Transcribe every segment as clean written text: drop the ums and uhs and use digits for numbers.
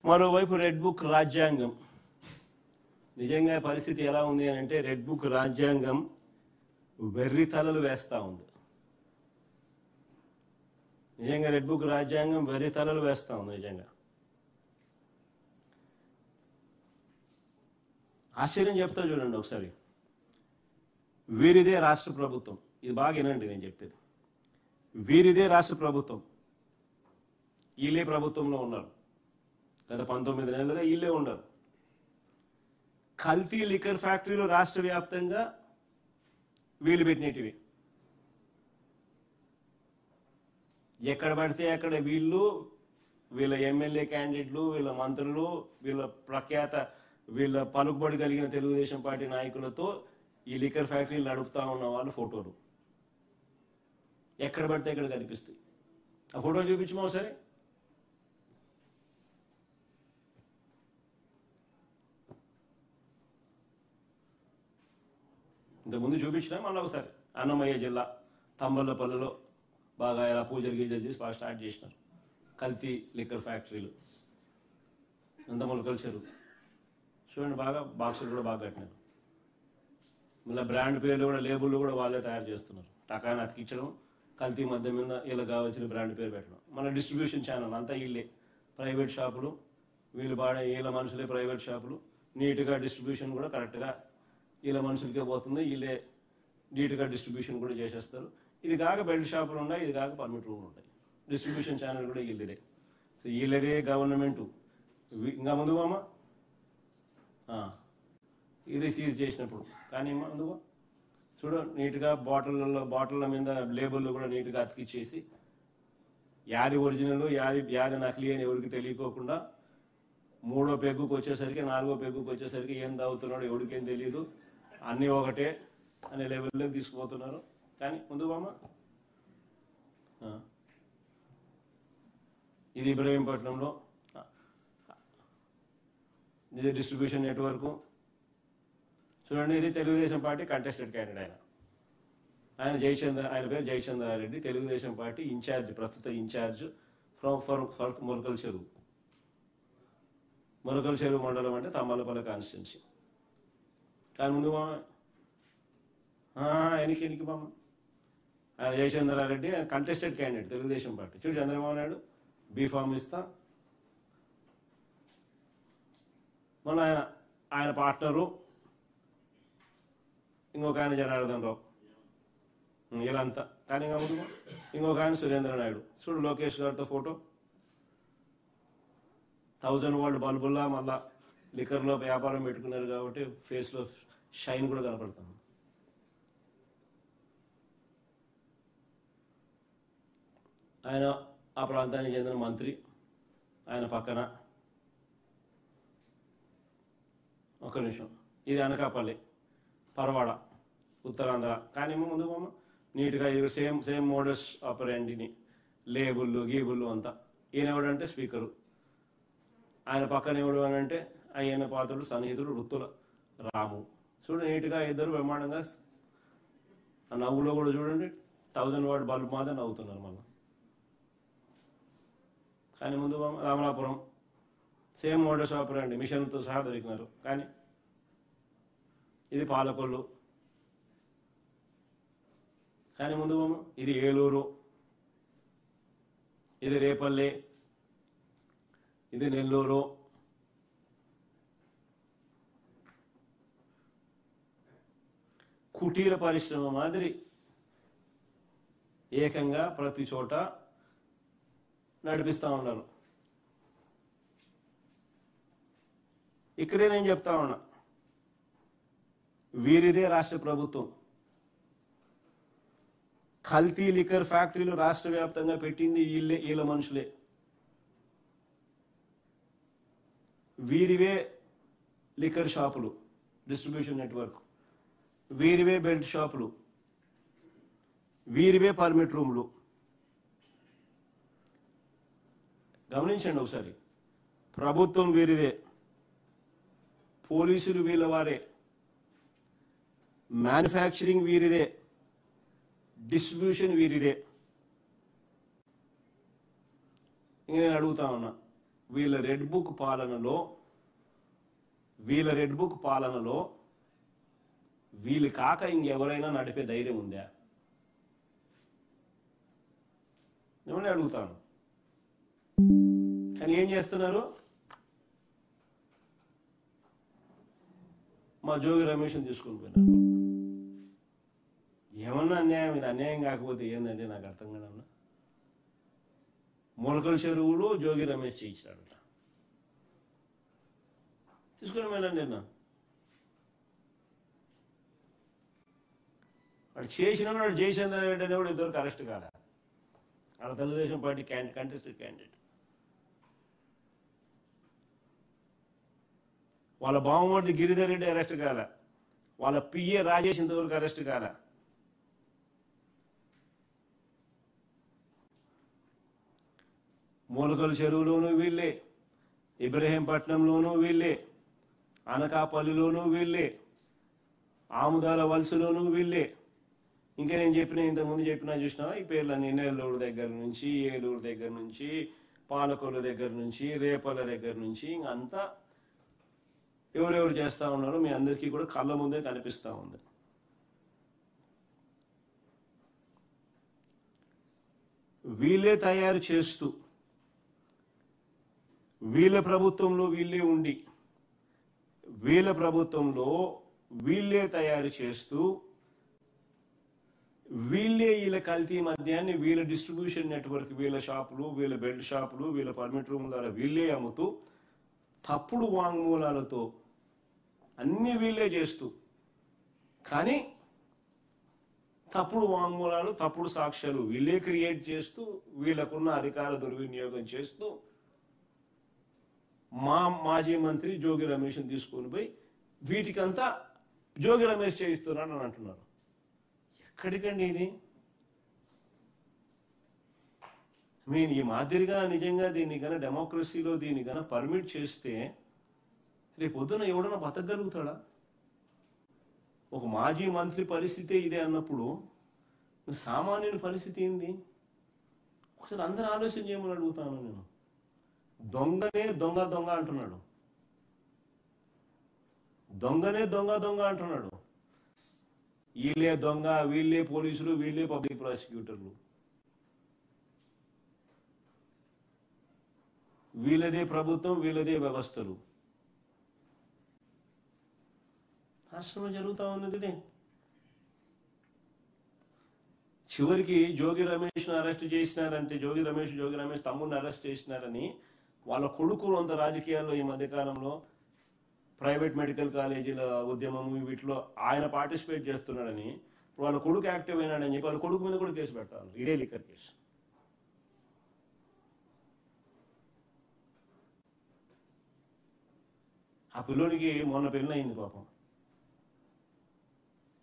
మరోవైపు red book రాజ్యాంగం నిజంగా పరిస్థితి ఎలా ఉంది అని అంటే రెడ్ బుక్ రాజ్యాంగం వెర్రి తలలు వేస్తా ఉంది. నిజంగా రెడ్ బుక్ రాజ్యాంగం వెర్రి తలలు వేస్తా ఉంది. నిజంగా ఆశ్చర్యం చెప్తా చూడండి ఒకసారి. వీరిదే రాష్ట్ర ప్రభుత్వం. ఇది బాగా వినండి నేను చెప్పేది. వీరిదే రాష్ట్ర ప్రభుత్వం. వీళ్ళే ప్రభుత్వంలో ఉన్నారు. గత 19 నెలలుగా వీళ్ళే ఉన్నారు. కల్తీ లిక్కర్ ఫ్యాక్టరీలు రాష్ట్ర వ్యాప్తంగా వీళ్ళు పెట్టినటివి. ఎక్కడ పడితే అక్కడ వీళ్ళ ఎమ్మెల్యే క్యాండిడేట్లు, వీళ్ళ మంత్రులు, వీళ్ళ పలుకుబడి కలిగిన తెలుగుదేశం పార్టీ నాయకులతో ఈ లిక్కర్ ఫ్యాక్టరీలు నడుపుతా ఉన్న వాళ్ళు ఫోటోలు ఎక్కడ పడితే ఎక్కడ కనిపిస్తాయి. ఆ ఫోటోలు చూపించమా ఒకసారి. ఇంతకుముందు చూపించినా మళ్ళీ ఒకసారి. అన్నమయ్య జిల్లా తంబళ్ళపల్లిలో బాగా ఇలా పూజలు గీజలు చేసి బాగా స్టార్ట్ చేసినారు కల్తీ లిక్కర్ ఫ్యాక్టరీలు. నందమూలకల చెరువు చూడండి, బాగా బాక్సులు కూడా బాగా కట్టినారు. మళ్ళీ బ్రాండ్ పేర్లు కూడా, లేబుల్ కూడా వాళ్ళే తయారు చేస్తున్నారు. టకాని అతికించడం, కల్తీ మధ్య మీద వీళ్ళకి కావాల్సిన బ్రాండ్ పేరు పెట్టడం. మళ్ళీ డిస్ట్రిబ్యూషన్ ఛానల్ అంతా వీళ్ళే. ప్రైవేట్ షాపులు, వీళ్ళ మనుషులే ప్రైవేట్ షాపులు. నీట్గా డిస్ట్రిబ్యూషన్ కూడా కరెక్ట్గా వీళ్ళ మనుషులకే పోతుంది. వీళ్ళే నీట్గా డిస్ట్రిబ్యూషన్ కూడా చేసేస్తారు. ఇది కాక బెల్ట్ షాపులు ఉన్నాయి, ఇది కాక పర్మిట్ రూమ్లు ఉంటాయి. డిస్ట్రిబ్యూషన్ ఛానల్ కూడా వీళ్ళదే. So వీళ్ళదే government. ఇంకా ముందు అమ్మ ఇది సీజ్ చేసినప్పుడు కానీ ముందు చూడు నీట్గా బాటిళ్ళ మీద లేబుల్ కూడా నీట్గా అతికిచ్చేసి యాది ఒరిజినల్ యాది నకిలీ అని ఎవరికి తెలియకోకుండా 3వ పెగ్గుకు వచ్చేసరికి 4వ పెగ్గుకు వచ్చేసరికి ఏం తాగుతున్నాడో ఎవరికేం తెలియదు, అన్నీ ఒకటే అనే లెవెల్లోకి తీసుకుపోతున్నారు. కానీ ముందు బామ్మ ఇది ఇబ్రహీంపట్నంలో ఇది డిస్ట్రిబ్యూషన్ నెట్వర్క్ చూడండి. ఇది తెలుగుదేశం పార్టీ కంటెస్టెడ్ క్యాండిడేట్. ఆయన పేరు జయచంద్రారెడ్డి, తెలుగుదేశం పార్టీ ఇన్ఛార్జ్, ప్రస్తుత ఇన్ఛార్జ్ ఫర్ ములకల చెరువు. ములకల చెరువు మండలం అంటే తమ్మలపల్లి కాన్స్టిట్యున్సీ. కానీ ముందు ఎనికి బామ్మ ఆయన జయచంద్రారెడ్డి, ఆయన కంటెస్టెడ్ క్యాండిడేట్ తెలుగుదేశం పార్టీ. చూడు చంద్రబాబు నాయుడు బీఫామ్ ఇస్తా, మళ్ళీ ఆయన పార్ట్నరు ఇంకొక ఆయన జనార్దన్ రావు, వీళ్ళంతా. కానీ ఇంకొక ఆయన సురేంద్ర నాయుడు. చూడు లోకేష్ గారితో ఫోటో 1000 వాల్ట్ బల్బుల్లా మళ్ళా లిక్కర్లో వ్యాపారం పెట్టుకున్నారు కాబట్టి ఫేస్లో షైన్ కూడా కనపడుతుంది. ఆయన ఆ ప్రాంతానికి చెందిన మంత్రి. ఆయన పక్కన ఒక నిమిషం, ఇది అనకాపల్లి పరవాడ ఉత్తరాంధ్ర. కానీ ముందు నీట్గా ఇది సేమ్ మోడస్ ఆపరెండిని లేబుళ్ళు గీబుళ్ళు అంతా. ఈయన ఎవడంటే స్పీకరు. ఆయన పక్కన ఎవడు అని అంటే ఆయన పాత్రుడు సన్నిహితుడు రుత్తుల రాము. చూడు నీట్గా ఇద్దరు బ్రహ్మాండంగా. ఆ నవ్వులో కూడా చూడండి 1000 వాట్ బల్బ్ మాత్రం నవ్వుతున్నారు మళ్ళీ. కానీ ముందు రామలాపురం సేమ్ మోడస్ ఆపరెండి మిషన్తో సహా దొరికినారు. కానీ ఇది పాలకొల్లు. కానీ ముందు ఇది ఏలూరు, ఇది రేపల్లి, ఇది నెల్లూరు. కుటీర పరిశ్రమ మాదిరి ఏకంగా ప్రతి చోట నడిపిస్తూ ఉన్నారు. ఇక్కడే నేను చెప్తా ఉన్నా, వీరిదే రాష్ట్ర ప్రభుత్వం. కల్తీ లిక్కర్ ఫ్యాక్టరీలు రాష్ట్ర వ్యాప్తంగా పెట్టింది వీళ్ళ మనుషులే. వీరివే లిక్కర్ షాపులు, డిస్ట్రిబ్యూషన్ నెట్వర్క్, వీరివే బెల్ట్ షాపులు, వీరివే పర్మిట్ రూమ్లు. గమనించండి ఒకసారి. ప్రభుత్వం వీరిదే, పోలీసులు వీళ్ళ వారే, మ్యానుఫ్యాక్చరింగ్ వీరిదే, డిస్ట్రిబ్యూషన్ వీరిదే. ఇంక నేను అడుగుతా ఉన్నా, వీళ్ళ రెడ్ బుక్ పాలనలో వీళ్ళు కాక ఇంకెవరైనా నడిపే ధైర్యం ఉందా? నేను అడుగుతాను. కానీ ఏం చేస్తున్నారు? మా జోగి రమేష్ని తీసుకుని పోయినారు. ఏమన్నా అన్యాయం? ఇది అన్యాయం కాకపోతే ఏంటంటే నాకు అర్థం కాదన్నా. మొలకల చెరువులు జోగి రమేష్ చేయించాడు, తీసుకుని పోయినాను నేను. వాడు చేసిన వాడు జయచంద్ర రెడ్డి అనేవాడు ఇద్దరికి అరెస్ట్ కాలే. వాళ్ళ తెలుగుదేశం పార్టీ కంటెస్టెడ్ క్యాండిడేట్. వాళ్ళ బావమూర్తి గిరిధర్ రెడ్డి అరెస్ట్ కాలే. వాళ్ళ పిఏ రాజేష్ ఇంతవరకు అరెస్ట్ కాలే. మూలకల చెరువులోనూ వీళ్ళే, ఇబ్రహీంపట్నంలోనూ వీళ్ళే, అనకాపల్లిలోనూ వీళ్ళే, ఆముదాల వలసలోనూ వీళ్ళే. ఇంకా నేను ఇంతకుముందు చెప్పినా చూసినా ఈ పేర్లన్నీ నెల్లూరు దగ్గర నుంచి, ఏలూరు దగ్గర నుంచి, పాలకొల్లు దగ్గర నుంచి, రేపల్ల దగ్గర నుంచి ఇంకంతా ఎవరెవరు చేస్తూ ఉన్నారో మీ అందరికీ కూడా కళ్ళ ముందే కనిపిస్తూ ఉంది. వీళ్ళే తయారు చేస్తూ, వీళ్ళ ప్రభుత్వంలో వీళ్ళే ఉండి, వీళ్ళ ప్రభుత్వంలో వీళ్ళే తయారు చేస్తూ, వీళ్ళే వీళ్ళ కల్తీ మద్యాన్ని వీళ్ళ డిస్ట్రిబ్యూషన్ నెట్వర్క్, వీళ్ళ షాపులు, వీళ్ళ బెల్ట్ షాపులు, వీళ్ళ పర్మిట్ రూమ్ ద్వారా వీళ్ళే అమ్ముతూ, తప్పుడు వాంగ్మూలాలతో అన్ని వీళ్ళే చేస్తూ, కానీ తప్పుడు వాంగ్మూలాలు, తప్పుడు సాక్ష్యాలు వీళ్ళే క్రియేట్ చేస్తూ, వీళ్ళకున్న అధికార దుర్వినియోగం చేస్తూ మాజీ మంత్రి జోగి రమేష్ని తీసుకొని పోయి వీటికంతా జోగి రమేష్ చేయిస్తున్నాడు అని అంటున్నారు. ఎక్కడికండి ఇది? ఈ మాదిరిగా నిజంగా దీన్ని కన్నా డెమోక్రసీలో దీన్ని కన్నా పర్మిట్ చేస్తే రేపు పొద్దున ఎవడన్నా బతకగలుగుతాడా? ఒక మాజీ మంత్రి పరిస్థితే ఇదే అన్నప్పుడు సామాన్యుని పరిస్థితి ఏంది? ఒకసారి అందరూ ఆలోచన చేయమని అడుగుతాను నేను. దొంగనే దొంగ దొంగ అంటున్నాడు, దొంగనే దొంగ దొంగ అంటున్నాడు. వీళ్ళే దొంగ, వీళ్ళే పోలీసులు, వీళ్ళే పబ్లిక్ ప్రాసిక్యూటర్లు, వీళ్ళదే ప్రభుత్వం, వీళ్ళదే వ్యవస్థలు. రాష్ట్రంలో జరుగుతూ ఉన్నది ఇదే. చివరికి జోగి రమేష్ను అరెస్ట్ చేసినారంటే, జోగి రమేష్ తమ్ముడిని అరెస్ట్ చేసినారని వాళ్ళ కొడుకు అంత రాజకీయాల్లో ఈ మధ్యకాలంలో ప్రైవేట్ మెడికల్ కాలేజీల ఉద్యమం వీటిలో ఆయన పార్టిసిపేట్ చేస్తున్నాడని, వాళ్ళ కొడుకు యాక్టివ్ అయినాడని చెప్పి వాళ్ళ కొడుకు మీద కూడా కేసు పెట్టాలి. ఇదే లిక్కర్ కేసు. ఆ పిల్లోడికి మొన్న పెళ్ళి అయింది పాపం.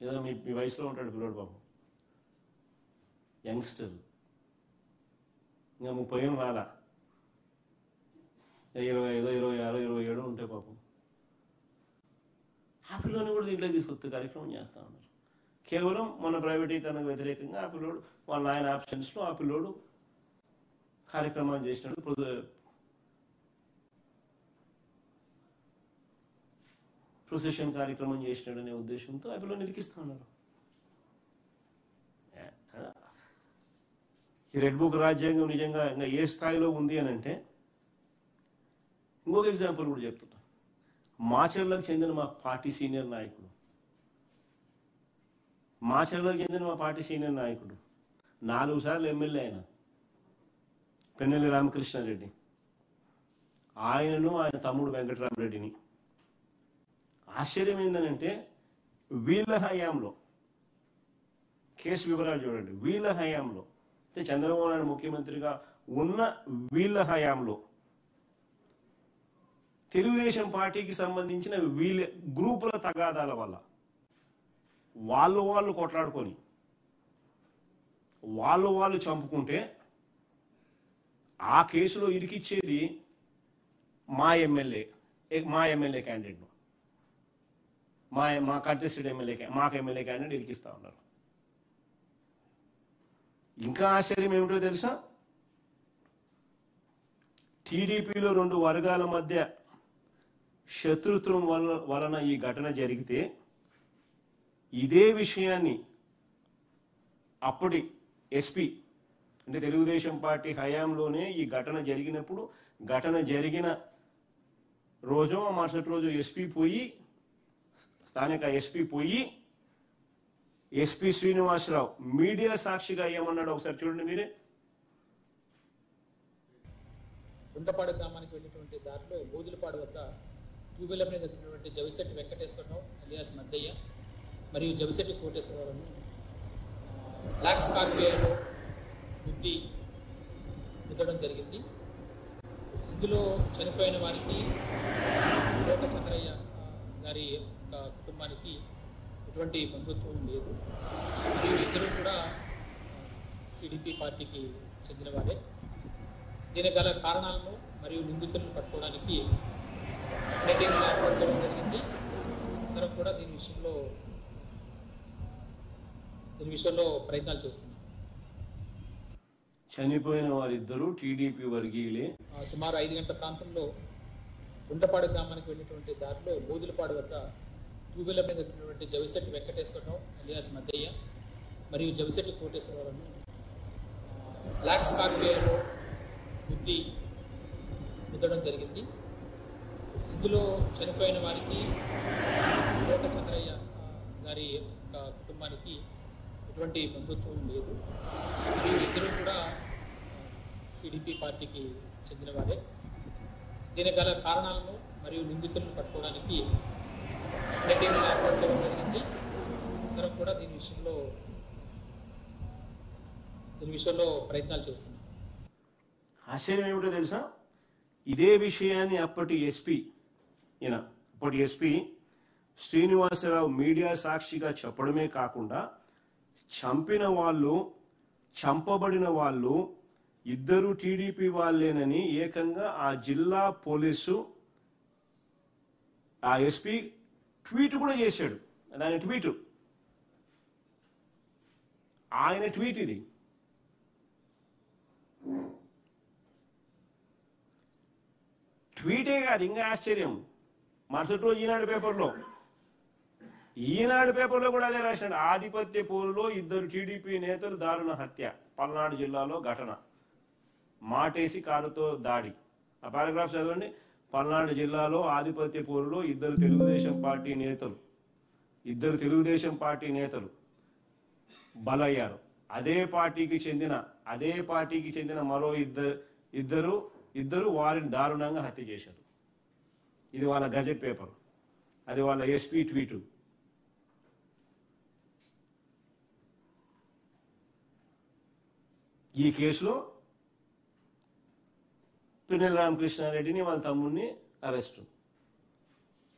ఏదో మీ వయసులో ఉంటాడు పిల్లోడు పాపం, యంగ్స్టర్, ఇంకా 30 ఏం రాలా, 25, 26, 27 ఉంటాయి పాపం. ఆ పిల్లోని కూడా దీంట్లో తీసుకొస్తే కార్యక్రమం చేస్తూ ఉన్నారు. కేవలం మన ప్రైవేటీకరణకు వ్యతిరేకంగా ఆ పిల్లోడు వాళ్ళ ఆయన ఆప్షన్స్లో ఆ పిల్లోడు కార్యక్రమాలు చేసినట్టు, ప్రొసెషన్ కార్యక్రమం చేసినాడు అనే ఉద్దేశంతో ఆ పిల్లోని ఇరికిస్తూ ఉన్నారు. ఈ రెడ్ బుక్ రాజ్యాంగం నిజంగా ఇంకా ఏ స్థాయిలో ఉంది అని అంటే, ఇంకొక ఎగ్జాంపుల్ కూడా చెప్తున్నా. మాచర్లకు చెందిన మా పార్టీ సీనియర్ నాయకుడు 4 సార్లు ఎమ్మెల్యే అయిన పెన్నెల్లి రామకృష్ణారెడ్డి, ఆయనను ఆయన తమ్ముడు వెంకటరామరెడ్డిని, ఆశ్చర్యం ఏంటంటే వీళ్ళ హయాంలో, కేసు వివరాలు చూడండి, వీళ్ళ హయాంలో అంటే చంద్రబాబు నాయుడు ముఖ్యమంత్రిగా ఉన్న వీళ్ళ హయాంలో తెలుగుదేశం పార్టీకి సంబంధించిన వీళ్ళ గ్రూపుల తగాదాల వల్ల వాళ్ళు కొట్లాడుకొని వాళ్ళు చంపుకుంటే ఆ కేసులో ఇరికిచ్చేది మా ఎమ్మెల్యే క్యాండిడేట్ను, మా కంటెస్టెడ్ ఎమ్మెల్యే క్యాండిడేట్ ఇరికిస్తా ఉన్నారు. ఇంకా ఆశ్చర్యం ఏమిటో తెలుసా? టీడీపీలో రెండు వర్గాల మధ్య శత్రుత్వం వలన ఈ ఘటన జరిగితే ఇదే విషయాన్ని అప్పటి ఎస్పీ అంటే తెలుగుదేశం పార్టీ హయాంలోనే ఈ ఘటన జరిగినప్పుడు ఘటన జరిగిన రోజు మరుసటి రోజు ఎస్పీ పోయి స్థానిక ఎస్పీ పోయి ఎస్పీ శ్రీనివాసరావు మీడియా సాక్షిగా ఏమన్నాడు ఒకసారి చూడండి మీరే. గుంటపాడు గ్రామానికి వెళ్ళినటువంటి దారిలో బోధులపాడు వద్ద ట్యూబెల్ మీద వచ్చినటువంటి జవిశెట్టి వెంకటేశ్వరరావు అలియాస్ మద్దయ్య మరియు జవిశెట్టి కోటేశ్వరరావును బ్లాక్ స్కార్పియోలో గుద్దడం జరిగింది. ఇందులో చనిపోయిన వారికి కోట చంద్రయ్య గారి కుటుంబానికి ఎటువంటి బంధుత్వం లేదు. మరియు ఇద్దరు కూడా టీడీపీ పార్టీకి చెందిన వారే. దీనికి గల కారణాలను మరియు నిందితులను పట్టుకోవడానికి టీమ్స్ ఏర్పాటు చేయడం జరిగింది. అందరం కూడా దీని విషయంలో ప్రయత్నాలు చేస్తున్నాం. చనిపోయిన వారిద్దరూ టీడీపీ వర్గీయులే. సుమారు 5 గంటల ప్రాంతంలో గుంటపాడు గ్రామానికి వెళ్ళినటువంటి దారిలో బోధులపాడు వద్ద ట్యూబెల్ మీద వచ్చినటువంటి జవిశెట్టి వెంకటేశ్వరరావు అలియాస్ మద్దయ్య మరియు జవిశెట్టి కోటేశ్వరరావును బ్లాక్ స్కార్పియోలో గుద్దడం జరిగింది. ఇందులో చనిపోయిన వారికి కోట చంద్రయ్య గారి కుటుంబానికి ఎటువంటి బంధుత్వం లేదు. మరియు ఇద్దరు కూడా టీడీపీ పార్టీకి చెందిన వారే. దీనికి గల కారణాలను మరియు నిందితులను పట్టుకోవడానికి టీమ్స్ ఏర్పాటు చేయడం జరిగింది. అందరం కూడా దీని విషయంలో ప్రయత్నాలు చేస్తున్నాం. ఆశ్చర్యం ఏమిటో తెలుసా, ఇదే విషయాన్ని అప్పటి ఎస్పీ శ్రీనివాసరావు మీడియా సాక్షిగా చెప్పడమే కాకుండా చంపబడిన వాళ్ళు ఇద్దరు టీడీపీ వాళ్ళేనని ఏకంగా ఆ జిల్లా పోలీసు ఆ ఎస్పీ ట్వీట్ కూడా చేశాడు. ఆయన ట్వీట్ ఇది. ట్వీటే కాదు, ఇంకా ఆశ్చర్యం, మరుసటి రోజు ఈనాడు పేపర్లో కూడా అదే రాశాడు. ఆధిపత్య పోరులో ఇద్దరు టీడీపీ నేతలు దారుణ హత్య, పల్నాడు జిల్లాలో ఘటన, మాటేసి కారుతో దాడి. ఆ పారాగ్రాఫ్ చదవండి. పల్నాడు జిల్లాలో ఆధిపత్య పోరులో ఇద్దరు తెలుగుదేశం పార్టీ నేతలు బలయ్యారు. అదే పార్టీకి చెందిన మరో ఇద్దరు వారిని దారుణంగా హత్య చేశారు. ఇది వాళ్ళ గజెట్ పేపర్, అది వాళ్ళ ఎస్పీ ట్వీటు. ఈ కేసులో పిన్నెల రామకృష్ణారెడ్డిని వాళ్ళ తమ్ముడిని అరెస్టు.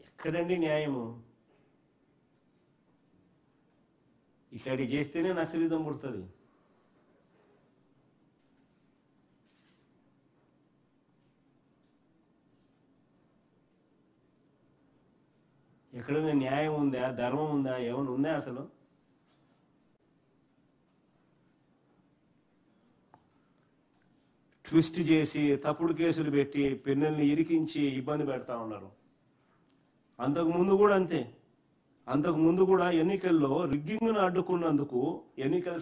ఎక్కడండి న్యాయము? ఇట్లాంటి చేస్తేనే నక్సలిజం పుడుతుంది. ఎక్కడైనా న్యాయం ఉందా, ధర్మం ఉందా, ఏమైనా ఉందా అసలు? ట్విస్ట్ చేసి తప్పుడు కేసులు పెట్టి పిన్నెల్ని ఇరికించి ఇబ్బంది పెడతా ఉన్నారు. అంతకుముందు కూడా అంతే. అంతకుముందు కూడా ఎన్నికల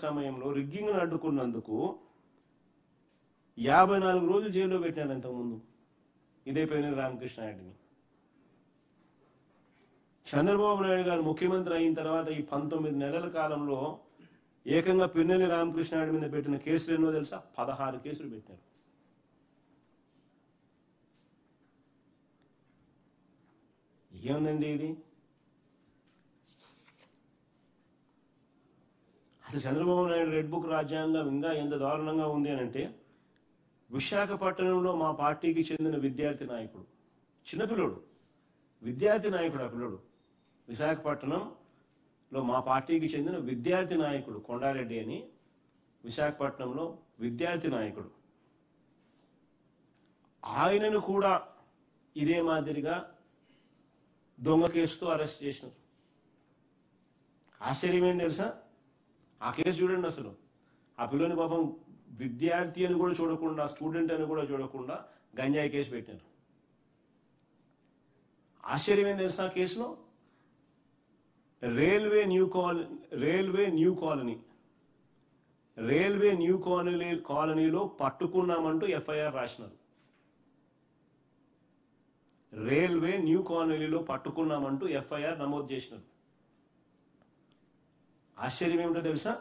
సమయంలో రిగ్గింగ్ను అడ్డుకున్నందుకు 54 రోజులు జైల్లో పెట్టారు. అంతకుముందు ఇదే పిన్నెల రామకృష్ణారెడ్డిని. చంద్రబాబు నాయుడు గారు ముఖ్యమంత్రి అయిన తర్వాత ఈ 19 నెలల కాలంలో ఏకంగా పిన్నెల రామకృష్ణారెడ్డి మీద పెట్టిన కేసులు ఎన్నో తెలుసా? 16 కేసులు పెట్టారు. ఏముందండి ఇది? అసలు చంద్రబాబు నాయుడు రెడ్ బుక్ రాజ్యాంగం ఇంకా ఎంత దారుణంగా ఉంది అని అంటే, విశాఖపట్నంలో మా పార్టీకి చెందిన విద్యార్థి నాయకుడు, చిన్నపిల్లోడు, విద్యార్థి నాయకుడు, ఆ పిల్లోడు విశాఖపట్నంలో మా పార్టీకి చెందిన విద్యార్థి నాయకుడు కొండారెడ్డి అని, విశాఖపట్నంలో విద్యార్థి నాయకుడు, ఆయనను కూడా ఇదే మాదిరిగా దొంగ కేసుతో అరెస్ట్ చేసినారు. ఆశ్చర్యం ఏం తెలుసా? ఆ కేసు చూడండి. అసలు ఆ పిల్లని పాపం విద్యార్థి అని కూడా చూడకుండా, స్టూడెంట్ అని కూడా చూడకుండా గంజాయి కేసు పెట్టినారు. ఆశ్చర్యం ఏం తెలుసా కేసులో? రైల్వే న్యూ కాలనీలో పట్టుకున్నామంటూ ఎఫ్ఐఆర్ రాసినారు. రైల్వే న్యూ కాలనీలో పట్టుకున్నామంటూ ఎఫ్ఐఆర్ నమోదు చేసినారు. ఆశ్చర్యం ఏమిటో తెలుసా?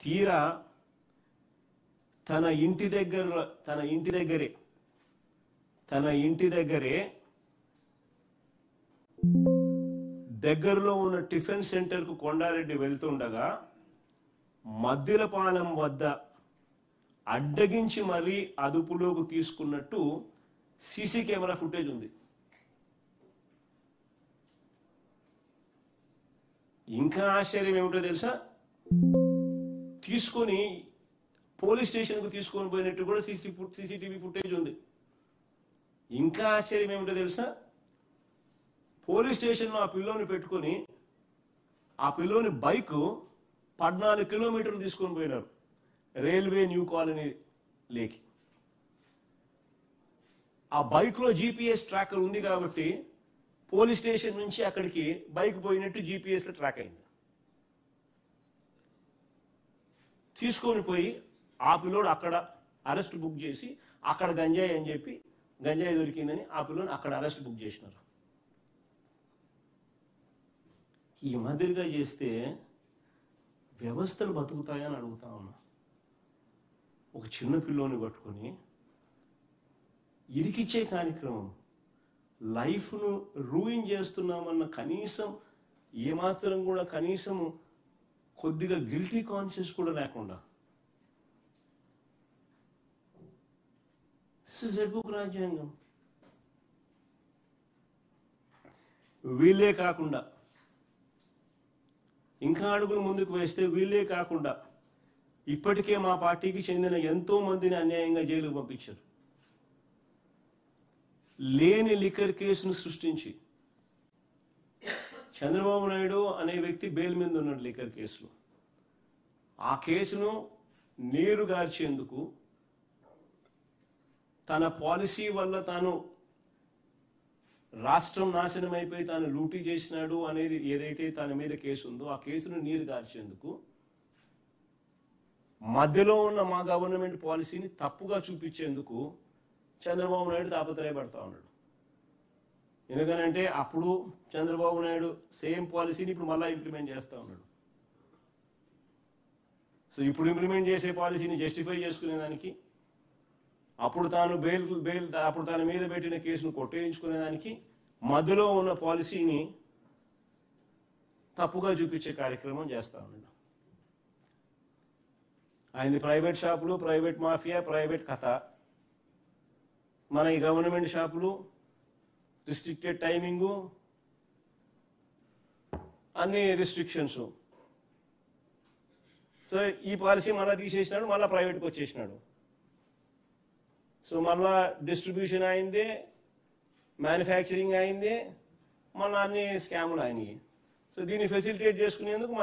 తీరా తన ఇంటి దగ్గరే దగ్గరలో ఉన్న టిఫిన్ సెంటర్కు కొండారెడ్డి వెళ్తుండగా మద్దిలపాలెం వద్ద అడ్డగించి మరీ అదుపులోకి తీసుకున్నట్టు సీసీ కెమెరా ఫుటేజ్ ఉంది. ఇంకా ఆశ్చర్యం ఏమిటో తెలుసా? తీసుకొని పోలీస్ స్టేషన్కు తీసుకొని పోయినట్టు కూడా సీసీటీవీ ఫుటేజ్ ఉంది. ఇంకా ఆశ్చర్యం ఏమిటో తెలుసా? పోలీస్ స్టేషన్లో ఆ పిల్లోని పెట్టుకొని ఆ పిల్లోని బైక్ 14 కిలోమీటర్లు తీసుకొని పోయినారు రైల్వే న్యూ కాలనీ లేకి. ఆ బైక్లో జీపీఎస్ ట్రాకర్ ఉంది కాబట్టి పోలీస్ స్టేషన్ నుంచి అక్కడికి బైక్ పోయినట్టు జీపీఎస్లో ట్రాక్ అయింది. తీసుకొని పోయి ఆ పిల్లోడు అక్కడ అరెస్ట్ బుక్ చేసి అక్కడ గంజాయి అని చెప్పి గంజాయి దొరికిందని ఆ పిల్లోని అక్కడ అరెస్ట్ బుక్ చేసినారు. ఈ మాదిరిగా చేస్తే వ్యవస్థలు బతుకుతాయని అడుగుతా ఉన్నా. ఒక చిన్న పిల్లోని పట్టుకొని ఇరికిచ్చే కార్యక్రమం, లైఫ్ను రూయిన్ చేస్తున్నామన్న కనీసం ఏమాత్రం కూడా కనీసం కొద్దిగా గిల్టీ కాన్షియస్ కూడా లేకుండా జడ్బుక్ రాజ్యాంగం. వీళ్ళే కాకుండా ఇంకా అడుగులు ముందుకు వేస్తే వీళ్ళే కాకుండా ఇప్పటికే మా పార్టీకి చెందిన ఎంతో మందిని అన్యాయంగా జైలుకు పంపించారు. లేని లిక్కర్ కేసును సృష్టించి చంద్రబాబు నాయుడు అనే వ్యక్తి బెయిల్ మీద ఉన్నాడు లిక్కర్ కేసులో. ఆ కేసును నీరు గార్చేందుకు తన పాలసీ వల్ల తాను రాష్ట్రం నాశనం అయిపోయి తాను లూటీ చేసినాడు అనేది ఏదైతే తన మీద కేసు ఉందో ఆ కేసును నీరు గార్చేందుకు మధ్యలో ఉన్న మా గవర్నమెంట్ పాలసీని తప్పుగా చూపించేందుకు చంద్రబాబు నాయుడు తాపత్రయపడతా ఉన్నాడు. ఎందుకనంటే అప్పుడు చంద్రబాబు నాయుడు సేమ్ పాలసీని ఇప్పుడు మళ్ళీ ఇంప్లిమెంట్ చేస్తూ ఉన్నాడు. సో ఇప్పుడు ఇంప్లిమెంట్ చేసే పాలసీని జస్టిఫై చేసుకునేదానికి, అప్పుడు తాను అప్పుడు తన మీద పెట్టిన కేసును కొట్టేయించుకునేదానికి మధ్యలో ఉన్న పాలసీని తప్పుగా చూపించే కార్యక్రమం చేస్తా ఉన్నాడు. ఆయనది ప్రైవేట్ షాపులు, ప్రైవేట్ మాఫియా, ప్రైవేట్ కథ. మన ఈ గవర్నమెంట్ షాపులు, రిస్ట్రిక్టెడ్ టైమింగు, అన్ని రిస్ట్రిక్షన్స్. సో ఈ పాలసీ మళ్ళీ తీసేసినాడు, మళ్ళీ ప్రైవేట్కి వచ్చేసినాడు. సో మళ్ళా డిస్ట్రిబ్యూషన్ అయిందే, మ్యానుఫ్యాక్చరింగ్ అయిందే, మళ్ళీ అన్ని స్కాములు అయినాయి. సో దీన్ని ఫెసిలిటేట్ చేసుకునేందుకు